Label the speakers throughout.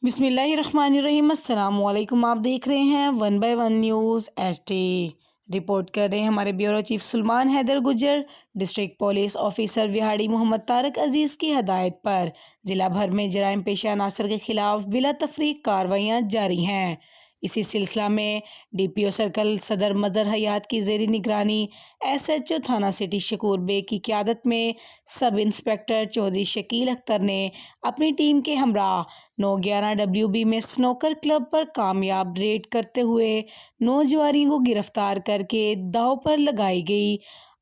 Speaker 1: बिस्मिल्लाहिर्रहमानिर्रहीम। अस्सलाम वालेकुम। आप देख रहे हैं 1 बाय 1 न्यूज़ HD। रिपोर्ट कर रहे हैं हमारे bureau chief Sulaiman Haider Gujjar. District police officer Vehari Mohammad Tariq Aziz की हदायत पर ज़िला भर में जराइम पेशा अनासर के खिलाफ बिला तफरीक कार्रवाइयाँ जारी हैं। इसी सिलसिला में DPO सर्कल सदर मज़हर हयात की ज़ेरी निगरानी SHO थाना सिटी शकूर बेग की क़यादत में सब इंस्पेक्टर चौधरी शकील अख्तर ने अपनी टीम के हमरा 911 WB में स्नोकर क्लब पर कामयाब रेड करते हुए 9 जुआरियों को गिरफ्तार करके दाव पर लगाई गई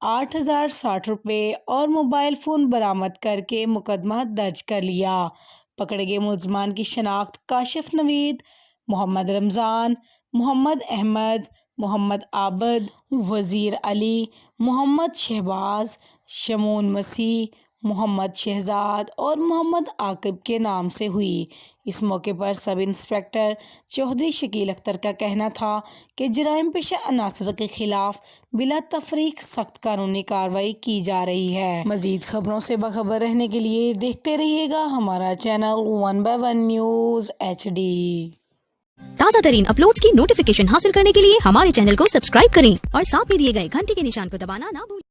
Speaker 1: 8,060 रुपये और मोबाइल फ़ोन बरामद करके मुकदमा दर्ज कर लिया। पकड़े गए मुलजमान की शनाख्त काशिफ नवीद, मोहम्मद रमज़ान, मोहम्मद अहमद, मोहम्मद आबद, वज़ीर अली, मोहम्मद शहबाज, शमून मसीह, मोहम्मद शहजाद और मोहम्मद आकिब के नाम से हुई। इस मौके पर सब इंस्पेक्टर चौधरी शकील अख्तर का कहना था कि जराइम पेशा अनासर के खिलाफ बिला तफरीक सख्त कानूनी कार्रवाई की जा रही है। मजीद खबरों से बाखबर रहने के लिए देखते रहिएगा हमारा चैनल 1 बाय 1 न्यूज़ HD।
Speaker 2: ताज़ा तरीन अपलोड्स की नोटिफिकेशन हासिल करने के लिए हमारे चैनल को सब्सक्राइब करें और साथ में दिए गए घंटी के निशान को दबाना ना भूलें।